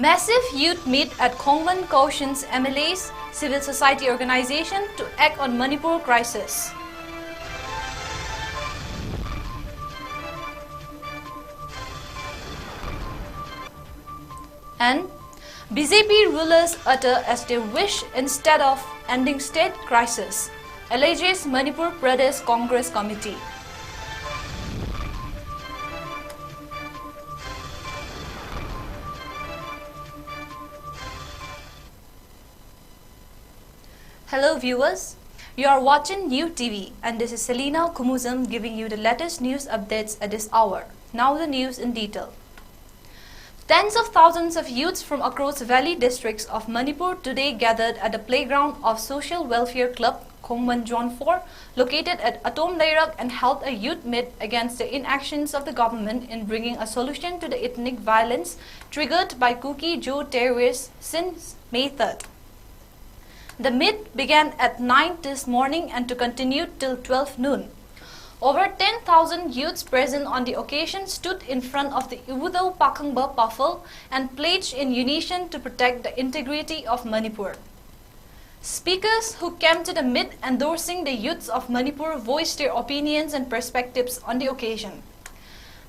Massive youth meet at 𝐂𝐲𝐻𝐻's MLA's civil society organization to act on Manipur crisis. And BJP rulers utter as they wish instead of ending state crisis, alleges Manipur Pradesh Congress Committee. Hello viewers, you are watching newtv and this is CELINA 𝐂𝐲𝐻𝐻 giving you the latest news updates at this hour. Now the news in detail. Tens of thousands of youths from across valley districts of Manipur today gathered at the playground of Social Welfare Club 𝐂𝐲𝐻𝐻 4 located at Atom Dairak and held a youth meet against the inactions of the government in bringing a solution to the ethnic violence triggered by 𝐂𝐲𝐻𝐻 terrorists since May 3rd. The meet began at 9 this morning and to continue till 12 noon. Over 10,000 youths present on the occasion stood in front of the Ivudau Pakhangba Puffle and pledged in unison to protect the integrity of Manipur. Speakers who came to the meet endorsing the youths of Manipur voiced their opinions and perspectives on the occasion.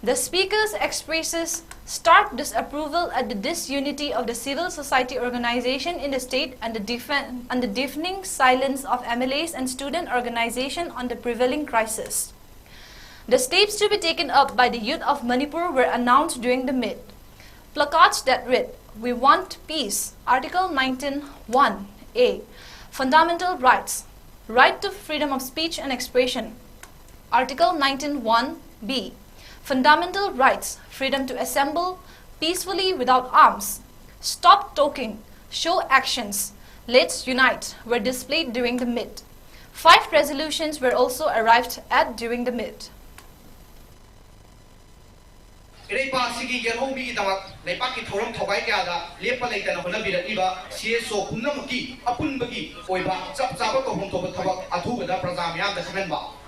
The speakers expresses stark disapproval at the disunity of the civil society organization in the state and the deafening silence of MLAs and student organization on the prevailing crisis. The steps to be taken up by the youth of Manipur were announced during the meet. Placards that read, "We want peace," Article 19(1)(a), Fundamental Rights, Right to Freedom of Speech and Expression, Article 19(1)(b), Fundamental Rights, Freedom to Assemble Peacefully Without Arms, Stop Talking, Show Actions, Let's Unite were displayed during the meet. 5 resolutions were also arrived at during the meet.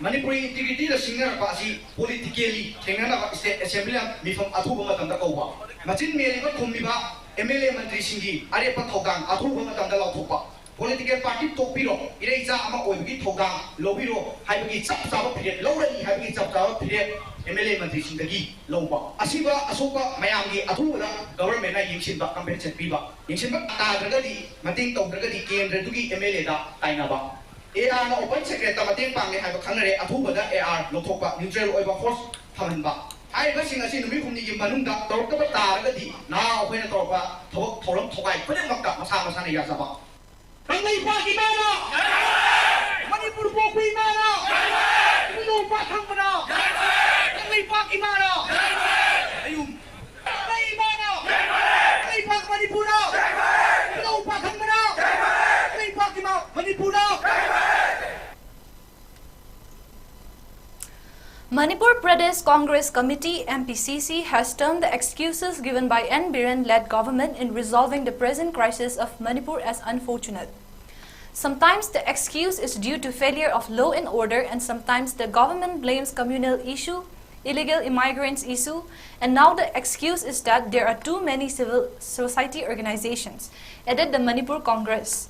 Manipuri integrity the singer pasi politically tengana state assembly mifam athu bama tanda kauba machin meli ba khumbiba MLA mantri singi are pa thogang athu bama tanda lauthopa political party topiro ireja ama oibgi thogang lobiro haibagi chap chaba period lowrani haibagi chap chaba period MLA mantri singagi loba asiba asoka mayamgi athu da government na yingsinba compensation piba yingsinba ta dragadi mating tau dragadi kendra dugi MLA da tainaba AR na open secret mateng pangne haiba khanare athubada AR lothokpa neutral oiba force thamanba haiba singa si numi khumni gi manungda torokta taragadi na okhena torpa thobok thorom thogai phunemakta masa masa na yasaba Mangai pa ki mana Manipur po kui mana Kuno pa thangmana Mangai pa ki mana ayum Mangai mana Mangai pa Manipur Kuno pa thangmana Mangai pa ki mana Manipur Manipur Pradesh Congress Committee MPCC has termed the excuses given by N. Biren-led government in resolving the present crisis of Manipur as unfortunate. Sometimes the excuse is due to failure of law and order, and sometimes the government blames communal issue, illegal immigrants issue, and now the excuse is that there are too many civil society organizations, added the Manipur Congress.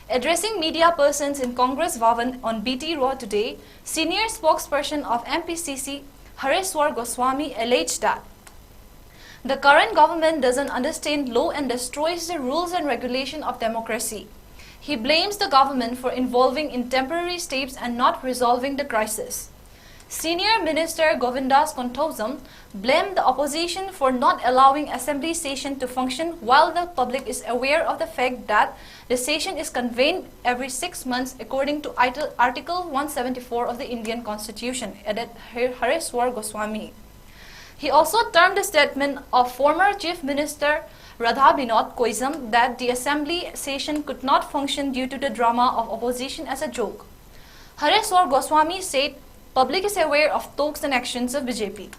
Addressing media persons in Congress Bhavan on BT Raw today, senior spokesperson of MPCC Hareswar Goswami alleged that the current government doesn't understand law and destroys the rules and regulation of democracy. He blames the government for involving in temporary steps and not resolving the crisis. Senior Minister Govindas Konthozam blamed the opposition for not allowing assembly session to function while the public is aware of the fact that the session is convened every 6 months according to Article 174 of the Indian Constitution, added Hareswar Goswami. He also termed the statement of former Chief Minister Radha Vinod Koizam that the assembly session could not function due to the drama of opposition as a joke. Hareswar Goswami said public is aware of talks and actions of BJP.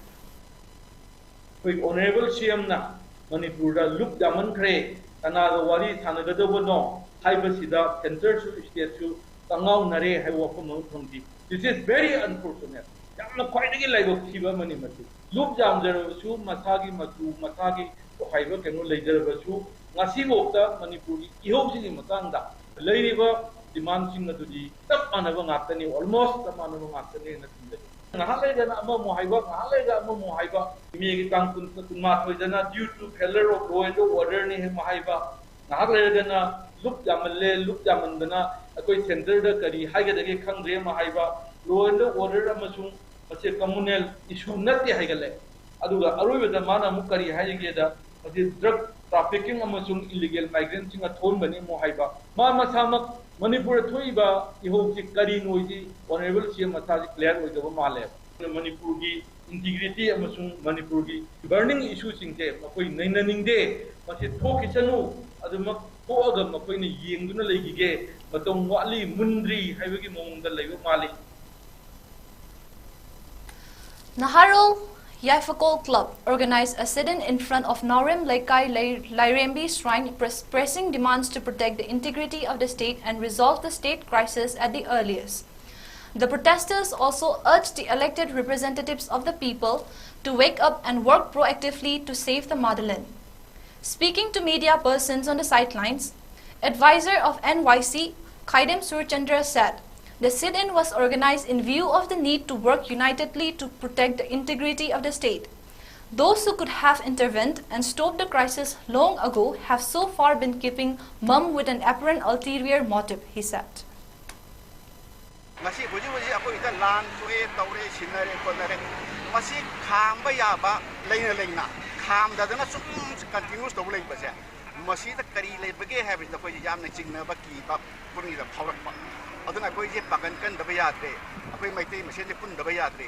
Honorable CM na Manipur da look daman kre kana wari thanagado no haibasida center to state to tangau nare hai wapam thongdi. This is very unfortunate. Yamna quite a like of Shiva Manimati. Look jam there su masagi matu masagi हाइबा केनो लेजरबसु ngasiबोक्ता Manipuri इहोबसिनि मतंगदा लेरिबा demand सिंग अदुदि तप मानबा ngaktani almost तप मानबा ngaktani na थिंदे ngahalega na ama mo haiba ngahalega ama mo haiba mi gi tang kun ma thoidana due to failure of law and order ni he mahaiba ngahalega na lup jamandana akoi center da kari haiga dage khangre mahaiba law and order amasung mase communal issue natti haigale aduga aroibada mana mu kari haige da mase drug trafficking amasung illegal migrants singa thon bani mo haiba ma masamak manipur thoiba ihobji kari noiji honorable cm masaji clear oidaba male manipur gi integrity amasung manipur gi burning issue singje makoi nainaningde mase thokisanu adumak thoaga makoi ni yengduna leigige matong wali mundri haibagi mongda leiba male Naharol Yaifakol Club organized a sit-in in front of Narim Lairembi Shrine pressing demands to protect the integrity of the state and resolve the state crisis at the earliest. The protesters also urged the elected representatives of the people to wake up and work proactively to save the motherland. Speaking to media persons on the sidelines, advisor of NYC Khaidem Surchandra said, the sit-in was organized in view of the need to work unitedly to protect the integrity of the state. Those who could have intervened and stopped the crisis long ago have so far been keeping mum with an apparent ulterior motive, he said. aduna koi je pagan kan da bayadre akoi maitei machine pun da bayadre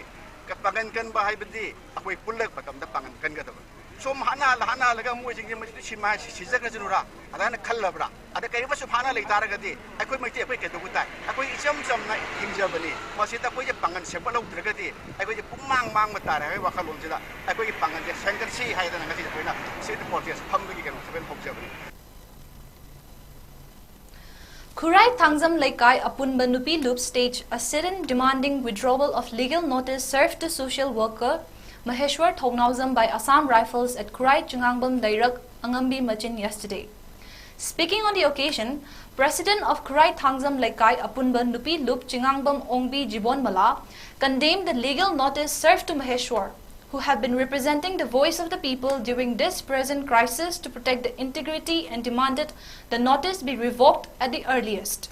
ka pagan kan ba haibdi akoi pullak patam da pagan kan ga da som hana laga mo jing ma sima sijaga junura adana khallabra ada kai ba su hana le tar ga di akoi maitei akoi ke du tai akoi icham cham na ingja bani masi ta koi je pagan se ba lo dra ga di akoi je pumang mang ma tar ai wa khalom jida akoi pagan je sangar si hai da na ga di na se de protest pham gi kan seven hok jabri 𝐂𝐲𝐸 Apunba Nupi Loop staged a sit-in demanding withdrawal of legal notice served to social worker Maheshwar Thongnauzam by Assam Rifles at 𝐂𝐲𝐸 Machin yesterday. Speaking on the occasion, President of 𝐂𝐲𝐸 Apunba Nupi Loop Chingangbam Ongbi Jibonmala condemned the legal notice served to Maheshwar, who have been representing the voice of the people during this present crisis to protect the integrity, and demanded the notice be revoked at the earliest.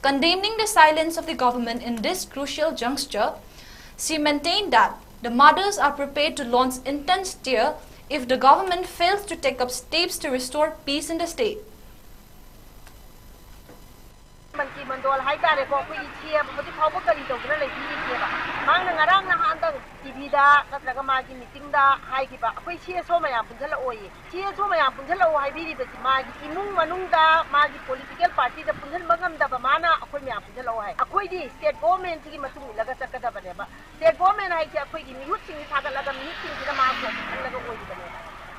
Condemning the silence of the government in this crucial juncture, she maintained that the mothers are prepared to launch intense tear if the government fails to take up steps to restore peace in the state. Mandol haitare ko ku ichie hodi phawbo kari dogna le bi ba mang na ngarang na handang tv da natraga ma gi meeting da hai gi ba koi chie so ma ya punjala oi chie so ma ya punjala o hai bi ri ba ma gi imung manung da ma gi political party da punjal magam da ba mana akoi ma punjala o hai akoi di state government gi matung laga sakada ba ne ba state government hai ki akoi gi mihut sing thaga laga mihut sing da ma ko laga oi ba ne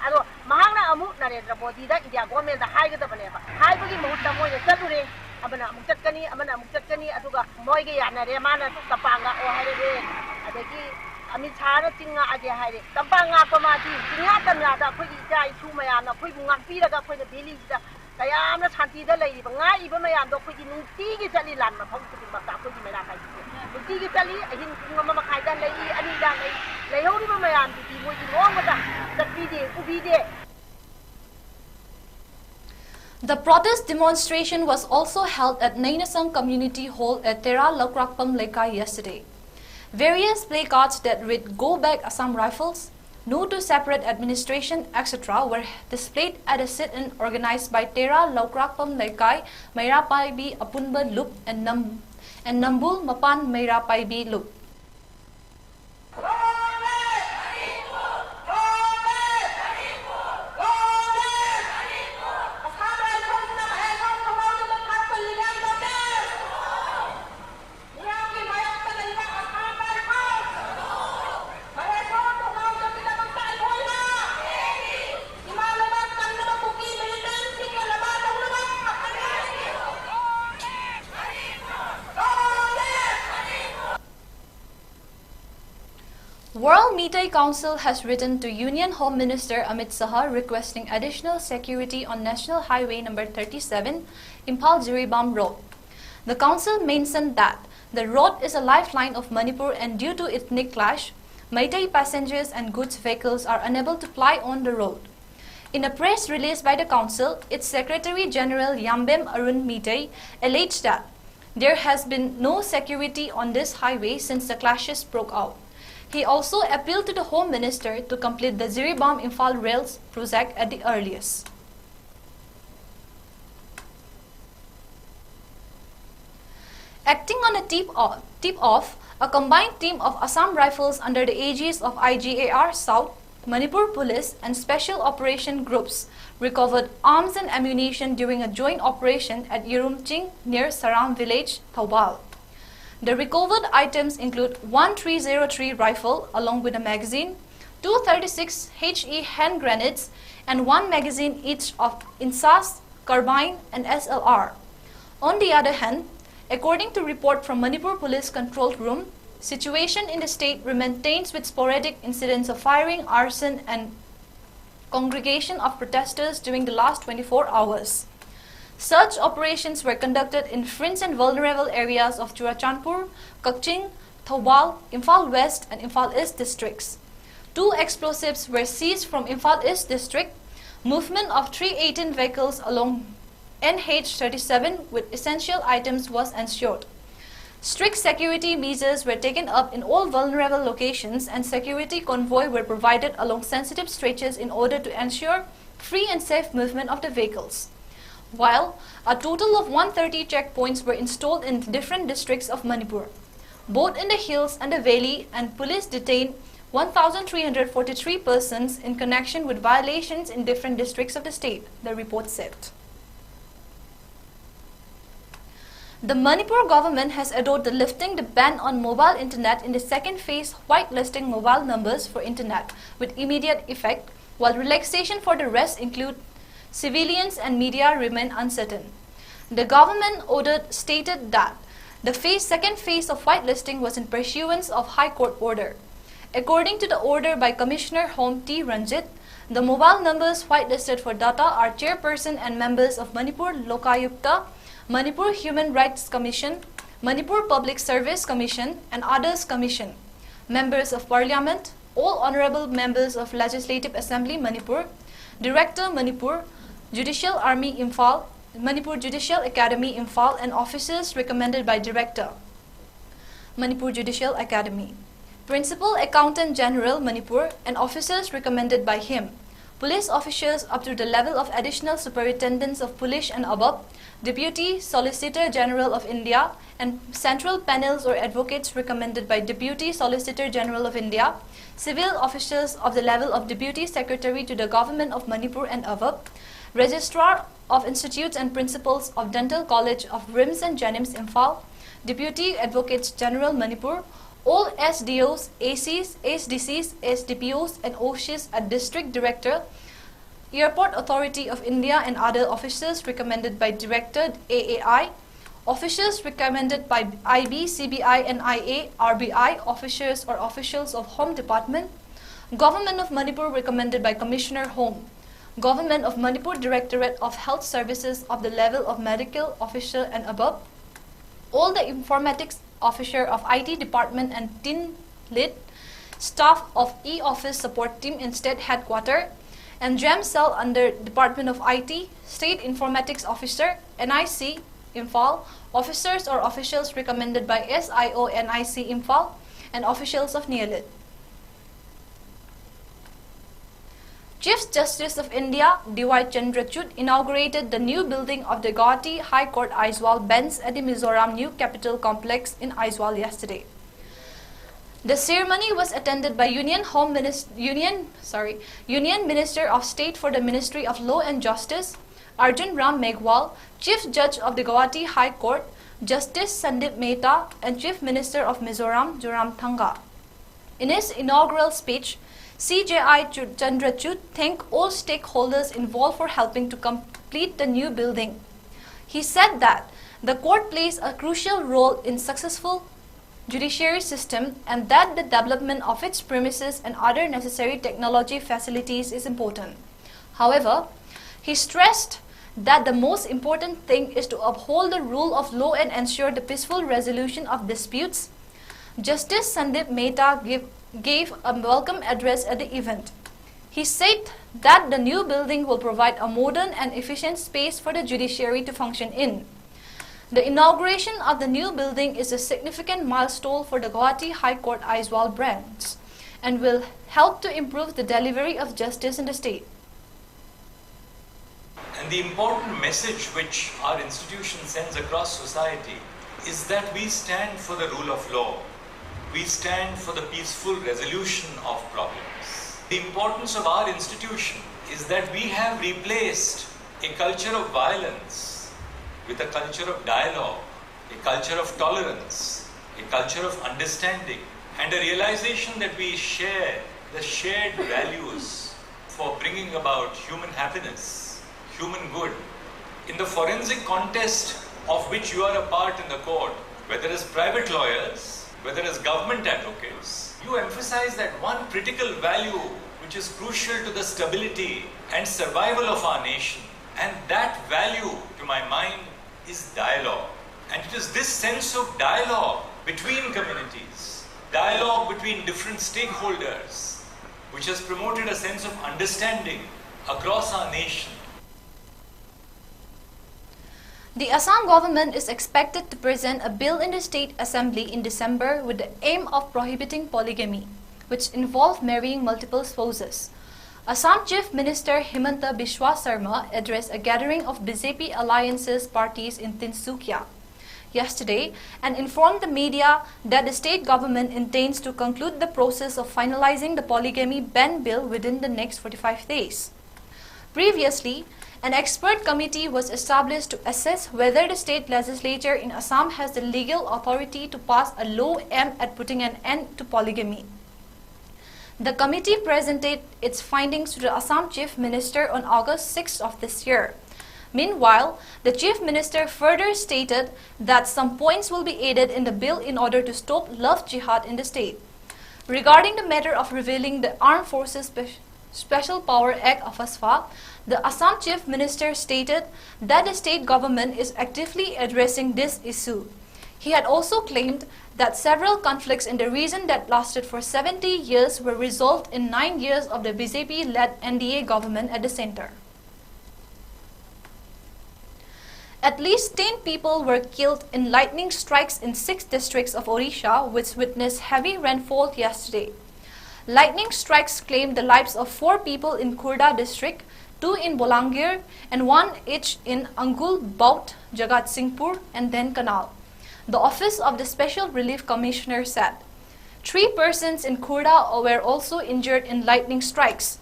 ado mahang na amu Narendra Modi da India government da hai ga da ba ne ba hai ba gi mahut da mo ya chalure amana mukchatkani aduga moige yanare mana tapanga o haire adagi amisara tinga age haire tapanga pamati tinga tamya da khoi ja isu maya na khoi bunga piraga khoi na deli da kayam na shanti da lei ba iba maya do khoi nungti gi chali lan ma phom ti ba ka khoi mera kai nungti gi chali ahin ngama ma khai da lei ani da lei hori ba maya ti mo ji ngom da tatbi de ubi de. The protest demonstration was also held at Nainasang Community Hall at Tera Lokrakpam Lekai yesterday. Various placards that read "Go Back Assam Rifles," "No to Separate Administration," etc. were displayed at a sit-in organized by Tera Lokrakpam Lekai, Mairapaibi Apunba Loop and Nambul Mapan Mairapaibi Loop. World Media Council has written to Union Home Minister Amit Shah requesting additional security on National Highway number 37, Imphal-Jiribam Road. The council mentioned that the road is a lifeline of Manipur and due to ethnic clash, Meitei passengers and goods vehicles are unable to ply on the road. In a press release by the council, its Secretary General Yambem Arun Meitei alleged that there has been no security on this highway since the clashes broke out. He also appealed to the Home Minister to complete the Jiribam-Imphal Rails project at the earliest. Acting on a tip-off, a combined team of Assam Rifles under the aegis of IGAR South, Manipur Police and Special Operation Groups recovered arms and ammunition during a joint operation at Yerumching near Saram village, Thoubal. The recovered items include one 303 rifle along with a magazine, two 36 HE hand grenades, and one magazine each of INSAS, carbine, and SLR. On the other hand, according to report from Manipur Police Control Room, situation in the state remains tense with sporadic incidents of firing, arson, and congregation of protesters during the last 24 hours. Such operations were conducted in fringe and vulnerable areas of Churachandpur, Kaching, Thoubal, Imphal West, and Imphal East districts. 2 explosives were seized from Imphal East district. Movement of 318 vehicles along NH37 with essential items was ensured. Strict security measures were taken up in all vulnerable locations and security convoy were provided along sensitive stretches in order to ensure free and safe movement of the vehicles. While a total of 130 checkpoints were installed in different districts of Manipur, both in the hills and the valley, and police detained 1,343 persons in connection with violations in different districts of the state, the report said. The Manipur government has adopted lifting the ban on mobile internet in the second phase, whitelisting mobile numbers for internet with immediate effect, while relaxation for the rest include civilians and media remain uncertain. The government order stated that the second phase of whitelisting was in pursuance of High Court order. According to the order by Commissioner Home T. Ranjit, the mobile numbers whitelisted for data are chairperson and members of Manipur Lokayukta, Manipur Human Rights Commission, Manipur Public Service Commission, and others commission, members of Parliament, all honorable members of Legislative Assembly Manipur, Director Manipur, Judicial Army Imphal, Manipur Judicial Academy Imphal, and officers recommended by Director, Manipur Judicial Academy, Principal Accountant General Manipur, and officers recommended by him, police officers up to the level of Additional Superintendents of Police and above, Deputy Solicitor General of India, and central panels or advocates recommended by Deputy Solicitor General of India, civil officers of the level of Deputy Secretary to the Government of Manipur and above, Registrar of Institutes and Principals of Dental College of RIMS and Jenims Imphal, Deputy Advocates General Manipur, all SDOs, ACs, SDCs, SDPOs, and OSHIs at District Director, Airport Authority of India, and other officers recommended by Director AAI, officers recommended by IB, CBI, and IA, RBI, officers or officials of Home Department, Government of Manipur recommended by Commissioner Home, Government of Manipur Directorate of Health Services of the level of Medical Officer and above, all the Informatics Officer of IT Department and Team Lead, staff of E-Office Support Team in State Headquarters, and GEM Cell under Department of IT, State Informatics Officer, NIC, Imphal, officers or officials recommended by SIO NIC Imphal, and officials of NIALIT. Chief Justice of India, D.Y. Chandrachud, inaugurated the new building of the Guwahati High Court Aizawl bench at the Mizoram New Capital Complex in Aizawl yesterday. The ceremony was attended by Union Minister of State for the Ministry of Law and Justice, Arjun Ram Meghwal, Chief Judge of the Guwahati High Court, Justice Sandeep Mehta, and Chief Minister of Mizoram, Joram Thanga. In his inaugural speech, CJI Chandrachud thanked all stakeholders involved for helping to complete the new building. He said that the court plays a crucial role in successful judiciary system and that the development of its premises and other necessary technology facilities is important. However, he stressed that the most important thing is to uphold the rule of law and ensure the peaceful resolution of disputes. Justice Sandeep Mehta gave a welcome address at the event. He said that the new building will provide a modern and efficient space for the judiciary to function in. The inauguration of the new building is a significant milestone for the Guwahati High Court Aizawl branch and will help to improve the delivery of justice in the state. And the important message which our institution sends across society is that we stand for the rule of law. We stand for the peaceful resolution of problems. The importance of our institution is that we have replaced a culture of violence with a culture of dialogue, a culture of tolerance, a culture of understanding, and a realization that we share the shared values for bringing about human happiness, human good. In the forensic contest of which you are a part in the court, whether as private lawyers, whether as government advocates, you emphasize that one critical value which is crucial to the stability and survival of our nation, and that value, to my mind, is dialogue. And it is this sense of dialogue between communities, dialogue between different stakeholders, which has promoted a sense of understanding across our nation. The Assam government is expected to present a bill in the State Assembly in December with the aim of prohibiting polygamy, which involve marrying multiple spouses. Assam Chief Minister Himanta Biswa Sarma addressed a gathering of BJP alliances parties in Tinsukia yesterday and informed the media that the state government intends to conclude the process of finalizing the polygamy ban bill within the next 45 days. Previously, an expert committee was established to assess whether the state legislature in Assam has the legal authority to pass a law aimed at putting an end to polygamy. The committee presented its findings to the Assam Chief Minister on August 6 of this year. Meanwhile, the Chief Minister further stated that some points will be added in the bill in order to stop love jihad in the state. Regarding the matter of revealing the Armed Forces Special Power Act of ASFA, the Assam Chief Minister stated that the state government is actively addressing this issue. He had also claimed that several conflicts in the region that lasted for 70 years were resolved in 9 years of the BJP-led NDA government at the center. At least 10 people were killed in lightning strikes in 6 districts of Odisha, which witnessed heavy rainfall yesterday. Lightning strikes claimed the lives of 4 people in Khurda district, 2 in Bolangir, and 1 each in Angul, Baut, Jagatsinghpur, and then Kanal. The Office of the Special Relief Commissioner said 3 persons in Khurda were also injured in lightning strikes.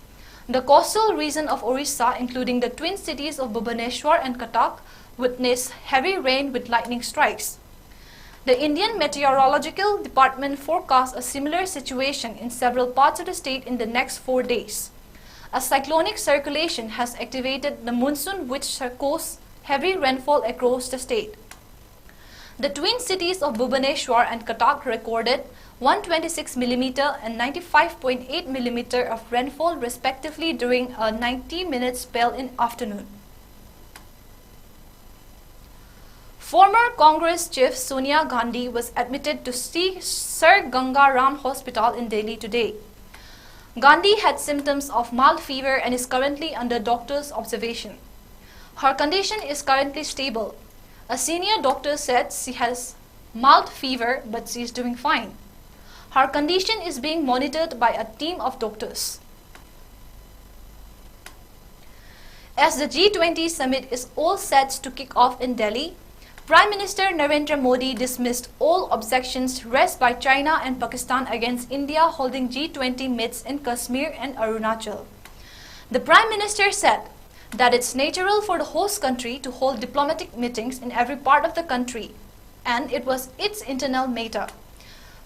The coastal region of Orissa, including the twin cities of Bhubaneswar and Cuttack, witnessed heavy rain with lightning strikes. The Indian Meteorological Department forecasts a similar situation in several parts of the state in the next 4 days. A cyclonic circulation has activated the monsoon, which caused heavy rainfall across the state. The twin cities of Bhubaneswar and Cuttack recorded 126 mm and 95.8 mm of rainfall respectively during a 90-minute spell in afternoon. Former Congress Chief Sonia Gandhi was admitted to Sir Ganga Ram Hospital in Delhi today. Gandhi had symptoms of mild fever and is currently under doctor's observation. Her condition is currently stable. A senior doctor said she has mild fever, but she is doing fine. Her condition is being monitored by a team of doctors. As the G20 summit is all set to kick off in Delhi, Prime Minister Narendra Modi dismissed all objections raised by China and Pakistan against India holding G20 meets in Kashmir and Arunachal. The Prime Minister said that it's natural for the host country to hold diplomatic meetings in every part of the country, and it was its internal matter.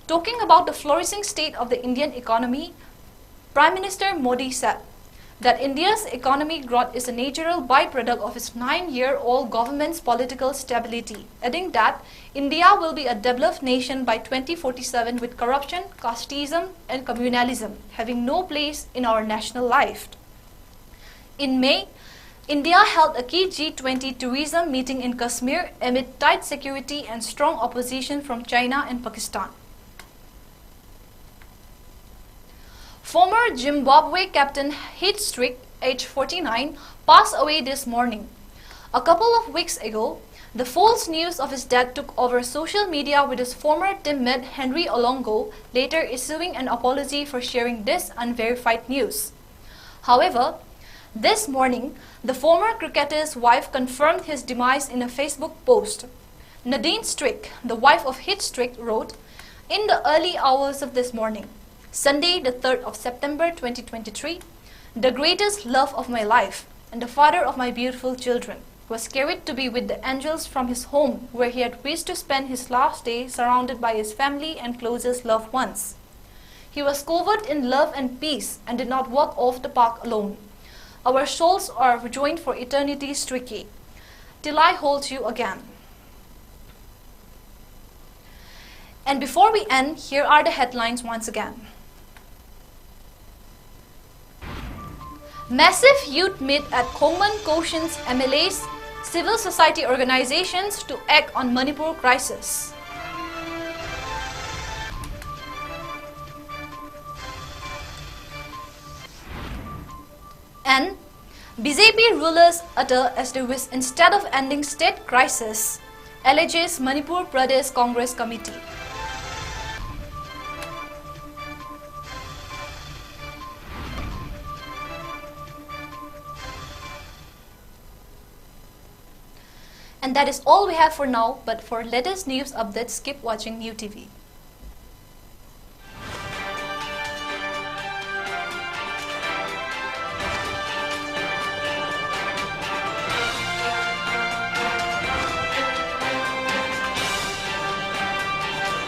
Talking about the flourishing state of the Indian economy, Prime Minister Modi said, that India's economic growth is a natural byproduct of its 9-year-old government's political stability, adding that India will be a developed nation by 2047 with corruption, casteism and communalism having no place in our national life. In May, India held a key G20 tourism meeting in Kashmir amid tight security and strong opposition from China and Pakistan. Former Zimbabwe captain 𝐋𝐢𝐯𝐞, aged 49, passed away this morning. A couple of weeks ago, the false news of his death took over social media, with his former teammate Henry Olongo later issuing an apology for sharing this unverified news. However, this morning, the former cricketer's wife confirmed his demise in a Facebook post. Nadine Strick, the wife of 𝐋𝐢𝐯𝐶, wrote, "In the early hours of this morning, Sunday the 3rd of September 2023, the greatest love of my life and the father of my beautiful children was carried to be with the angels from his home, where he had wished to spend his last day surrounded by his family and closest loved ones. He was covered in love and peace and did not walk off the path alone. Our souls are joined for eternity, Stricky, till I hold you again." And before we end, here are the headlines once again. Massive youth meet at Khongman Koshin's MLAs, civil society organizations to act on Manipur crisis. And BJP rulers utter as they wish instead of ending state crisis, alleges Manipur Pradesh Congress Committee. And that is all we have for now, but for latest news updates, keep watching newtv.